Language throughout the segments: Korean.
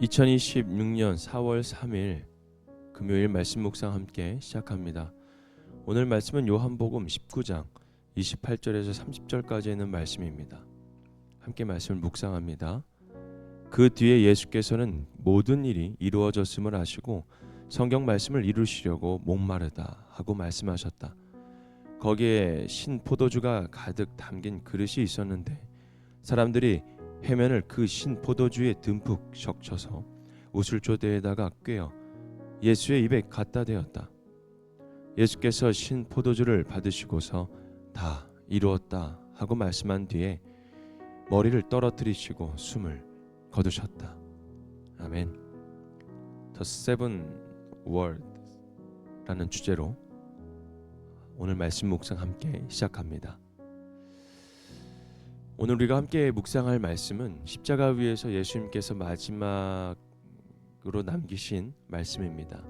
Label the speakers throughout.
Speaker 1: 2026년 4월 3일 금요일 말씀 묵상 함께 시작합니다. 오늘 말씀은 요한복음 19장 28절에서 30절까지 있는 말씀입니다. 함께 말씀을 묵상합니다. 그 뒤에 예수께서는 모든 일이 이루어졌음을 아시고 성경 말씀을 이루시려고 목마르다 하고 말씀하셨다. 거기에 신 포도주가 가득 담긴 그릇이 있었는데 사람들이 해면을 그 신 포도주에 듬뿍 적셔서 우슬조대에다가 꿰어 예수의 입에 갖다 대었다. 예수께서 신 포도주를 받으시고서 다 이루었다 하고 말씀한 뒤에 머리를 떨어뜨리시고 숨을 거두셨다. 아멘. The Seven Words라는 주제로 오늘 말씀 묵상 함께 시작합니다. 오늘 우리가 함께 묵상할 말씀은 십자가 위에서 예수님께서 마지막으로 남기신 말씀입니다.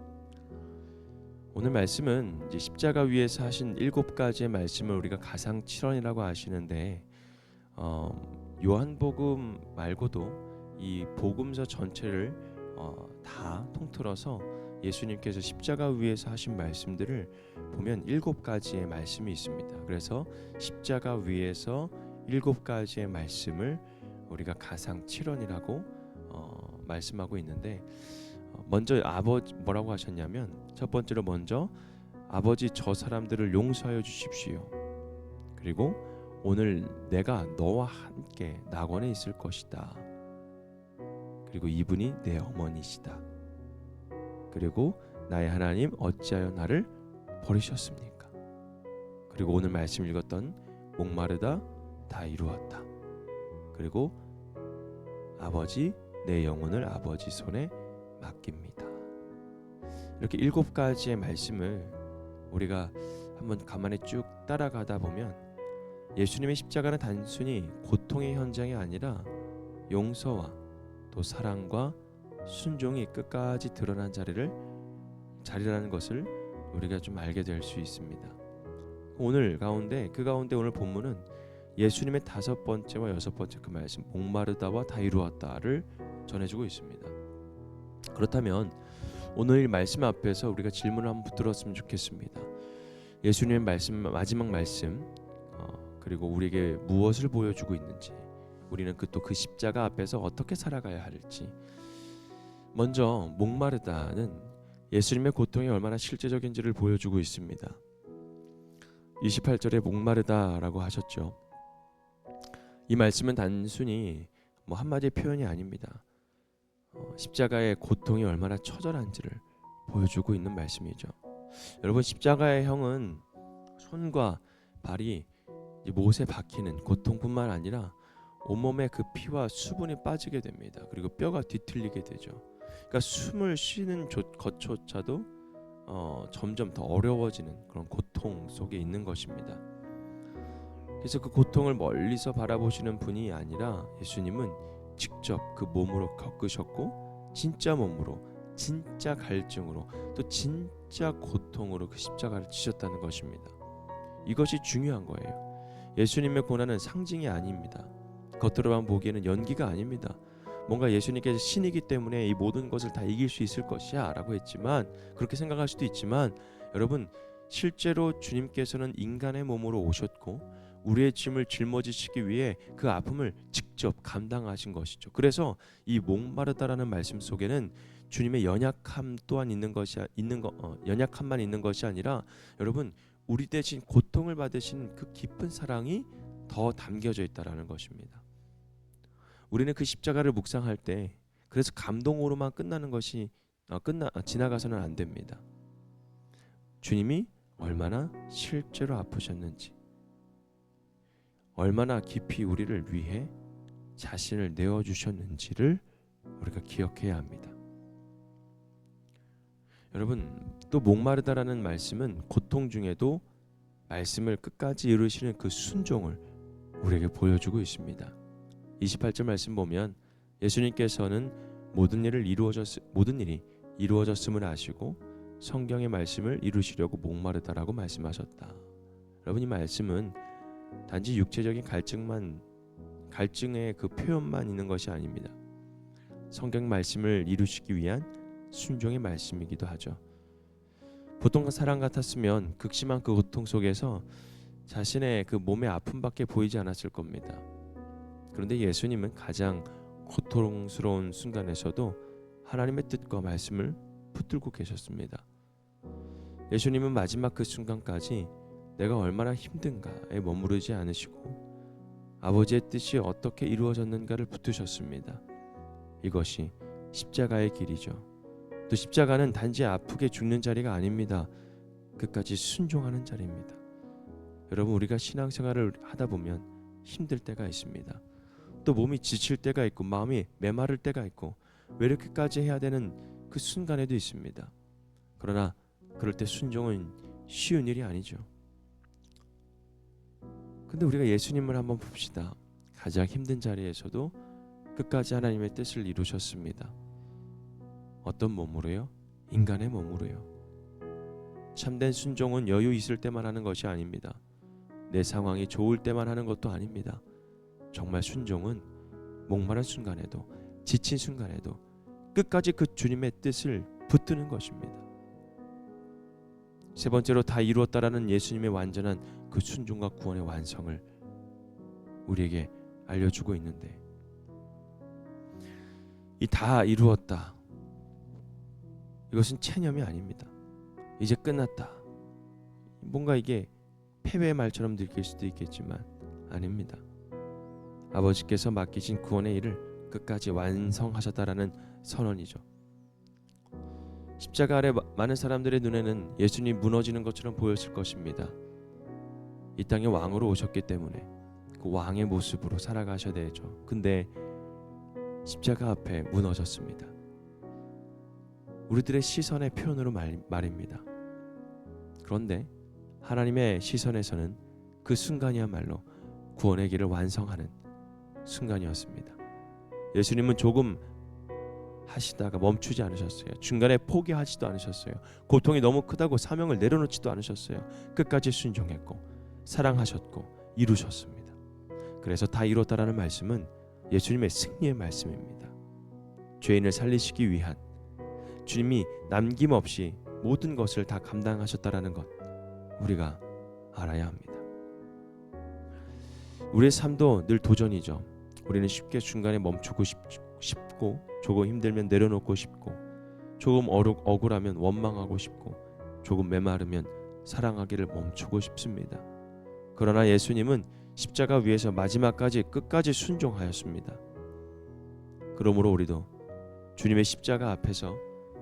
Speaker 1: 오늘 말씀은 이제 십자가 위에서 하신 7가지의 말씀을 우리가 가상칠언이라고 하시는데 요한복음 말고도 이 복음서 전체를 다 통틀어서 예수님께서 십자가 위에서 하신 말씀들을 보면 7가지의 말씀이 있습니다. 그래서 십자가 위에서 7가지의 말씀을 우리가 가상칠언이라고 말씀하고 있는데 먼저 아버지 뭐라고 하셨냐면 첫 번째로 먼저 아버지 저 사람들을 용서하여 주십시오. 그리고 오늘 내가 너와 함께 낙원에 있을 것이다. 그리고 이분이 내 어머니시다. 그리고 나의 하나님 어찌하여 나를 버리셨습니까? 그리고 오늘 말씀 읽었던 목마르다 다 이루었다. 그리고 아버지 내 영혼을 아버지 손에 맡깁니다. 이렇게 7가지의 말씀을 우리가 한번 가만히 쭉 따라가다 보면 예수님의 십자가는 단순히 고통의 현장이 아니라 용서와 또 사랑과 순종이 끝까지 드러난 자리라는 것을 우리가 좀 알게 될 수 있습니다. 오늘 그 가운데 오늘 본문은 예수님의 5번째와 6번째 그 말씀 목마르다와 다 이루었다를 전해주고 있습니다. 그렇다면 오늘 말씀 앞에서 우리가 질문을 한번 들었으면 좋겠습니다. 예수님의 말씀 마지막 말씀 그리고 우리에게 무엇을 보여주고 있는지 우리는 그 십자가 앞에서 어떻게 살아가야 할지 먼저 목마르다는 예수님의 고통이 얼마나 실제적인지를 보여주고 있습니다. 28절에 목마르다라고 하셨죠. 이 말씀은 단순히 한마디의 표현이 아닙니다. 십자가의 고통이 얼마나 처절한지를 보여주고 있는 말씀이죠. 여러분 십자가의 형은 손과 발이 못에 박히는 고통뿐만 아니라 온몸에 그 피와 수분이 빠지게 됩니다. 그리고 뼈가 뒤틀리게 되죠. 그러니까 숨을 쉬는 것조차도 점점 더 어려워지는 그런 고통 속에 있는 것입니다. 그래서 그 고통을 멀리서 바라보시는 분이 아니라 예수님은 직접 그 몸으로 겪으셨고 진짜 몸으로 진짜 갈증으로 또 진짜 고통으로 그 십자가를 지셨다는 것입니다. 이것이 중요한 거예요. 예수님의 고난은 상징이 아닙니다. 겉으로만 보기에는 연기가 아닙니다. 뭔가 예수님께서 신이기 때문에 이 모든 것을 다 이길 수 있을 것이야 라고 했지만 그렇게 생각할 수도 있지만 여러분 실제로 주님께서는 인간의 몸으로 오셨고 우리의 짐을 짊어지시기 위해 그 아픔을 직접 감당하신 것이죠. 그래서 이 목마르다라는 말씀 속에는 주님의 연약함 또한 연약함만 있는 것이 아니라 여러분 우리 대신 고통을 받으신 그 깊은 사랑이 더 담겨져 있다라는 것입니다. 우리는 그 십자가를 묵상할 때 그래서 감동으로만 끝나는 것이 지나가서는 안 됩니다. 주님이 얼마나 실제로 아프셨는지 얼마나 깊이 우리를 위해 자신을 내어주셨는지를 우리가 기억해야 합니다. 여러분 또 목마르다라는 말씀은 고통 중에도 말씀을 끝까지 이루시는 그 순종을 우리에게 보여주고 있습니다. 28절 말씀 보면 예수님께서는 모든 일이 이루어졌음을 아시고 성경의 말씀을 이루시려고 목마르다라고 말씀하셨다. 여러분 이 말씀은 단지 육체적인 갈증의 그 표현만 있는 것이 아닙니다. 성경 말씀을 이루시기 위한 순종의 말씀이기도 하죠. 보통 사람 같았으면 극심한 그 고통 속에서 자신의 그 몸의 아픔밖에 보이지 않았을 겁니다. 그런데 예수님은 가장 고통스러운 순간에서도 하나님의 뜻과 말씀을 붙들고 계셨습니다. 예수님은 마지막 그 순간까지 내가 얼마나 힘든가에 머무르지 않으시고 아버지의 뜻이 어떻게 이루어졌는가를 붙드셨습니다. 이것이 십자가의 길이죠. 또 십자가는 단지 아프게 죽는 자리가 아닙니다. 끝까지 순종하는 자리입니다. 여러분, 우리가 신앙생활을 하다 보면 힘들 때가 있습니다. 또 몸이 지칠 때가 있고 마음이 메마를 때가 있고 왜 이렇게까지 해야 되는 그 순간에도 있습니다. 그러나 그럴 때 순종은 쉬운 일이 아니죠. 근데 우리가 예수님을 한번 봅시다. 가장 힘든 자리에서도 끝까지 하나님의 뜻을 이루셨습니다. 어떤 몸으로요? 인간의 몸으로요. 참된 순종은 여유 있을 때만 하는 것이 아닙니다. 내 상황이 좋을 때만 하는 것도 아닙니다. 정말 순종은 목마른 순간에도 지친 순간에도 끝까지 그 주님의 뜻을 붙드는 것입니다. 세 번째로 다 이루었다라는 예수님의 완전한 그 순종과 구원의 완성을 우리에게 알려주고 있는데, 이 다 이루었다, 이것은 체념이 아닙니다. 이제 끝났다, 뭔가 이게 패배의 말처럼 느낄 수도 있겠지만 아닙니다. 아버지께서 맡기신 구원의 일을 끝까지 완성하셨다라는 선언이죠. 십자가 아래 많은 사람들의 눈에는 예수님이 무너지는 것처럼 보였을 것입니다. 이 땅에 왕으로 오셨기 때문에 그 왕의 모습으로 살아가셔야 되죠. 근데 십자가 앞에 무너졌습니다. 우리들의 시선의 표현으로 말입니다. 그런데 하나님의 시선에서는 그 순간이야말로 구원의 길을 완성하는 순간이었습니다. 예수님은 조금 하시다가 멈추지 않으셨어요. 중간에 포기하지도 않으셨어요. 고통이 너무 크다고 사명을 내려놓지도 않으셨어요. 끝까지 순종했고 사랑하셨고 이루셨습니다. 그래서 다 이뤘다라는 말씀은 예수님의 승리의 말씀입니다. 죄인을 살리시기 위한 주님이 남김없이 모든 것을 다 감당하셨다라는 것, 우리가 알아야 합니다. 우리의 삶도 늘 도전이죠. 우리는 쉽게 중간에 멈추고 싶고, 조금 힘들면 내려놓고 싶고, 조금 억울하면 원망하고 싶고, 조금 메마르면 사랑하기를 멈추고 싶습니다. 그러나 예수님은 십자가 위에서 마지막까지 끝까지 순종하였습니다. 그러므로 우리도 주님의 십자가 앞에서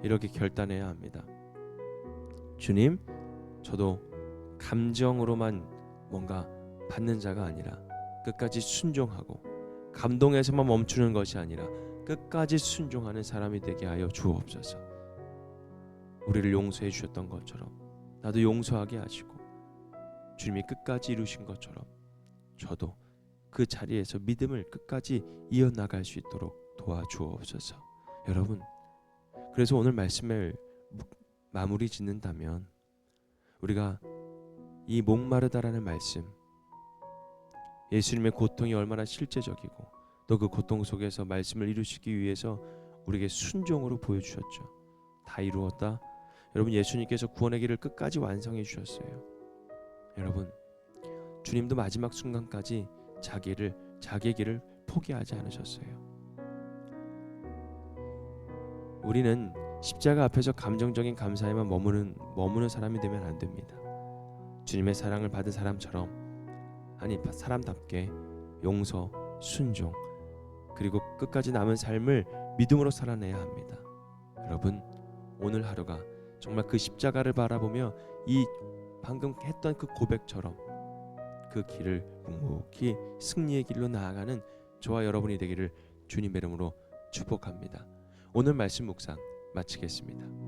Speaker 1: 이렇게 결단해야 합니다. 주님, 저도 감정으로만 뭔가 받는 자가 아니라 끝까지 순종하고, 감동에서만 멈추는 것이 아니라 끝까지 순종하는 사람이 되게 하여 주옵소서. 우리를 용서해 주셨던 것처럼 나도 용서하게 하시고, 주님이 끝까지 이루신 것처럼 저도 그 자리에서 믿음을 끝까지 이어나갈 수 있도록 도와주옵소서. 여러분, 그래서 오늘 말씀을 마무리 짓는다면 우리가 이 목마르다라는 말씀, 예수님의 고통이 얼마나 실제적이고 또 그 고통 속에서 말씀을 이루시기 위해서 우리에게 순종으로 보여주셨죠. 다 이루었다. 여러분, 예수님께서 구원의 길을 끝까지 완성해 주셨어요. 여러분, 주님도 마지막 순간까지 자기의 길을 포기하지 않으셨어요. 우리는 십자가 앞에서 감정적인 감사에만 머무는 사람이 되면 안 됩니다. 주님의 사랑을 받은 사람처럼, 아니 사람답게 용서, 순종, 그리고 끝까지 남은 삶을 믿음으로 살아내야 합니다. 여러분, 오늘 하루가 정말 그 십자가를 바라보며 이 방금 했던 그 고백처럼 그 길을 묵묵히 승리의 길로 나아가는 저와 여러분이 되기를 주님의 이름으로 축복합니다. 오늘 말씀 묵상 마치겠습니다.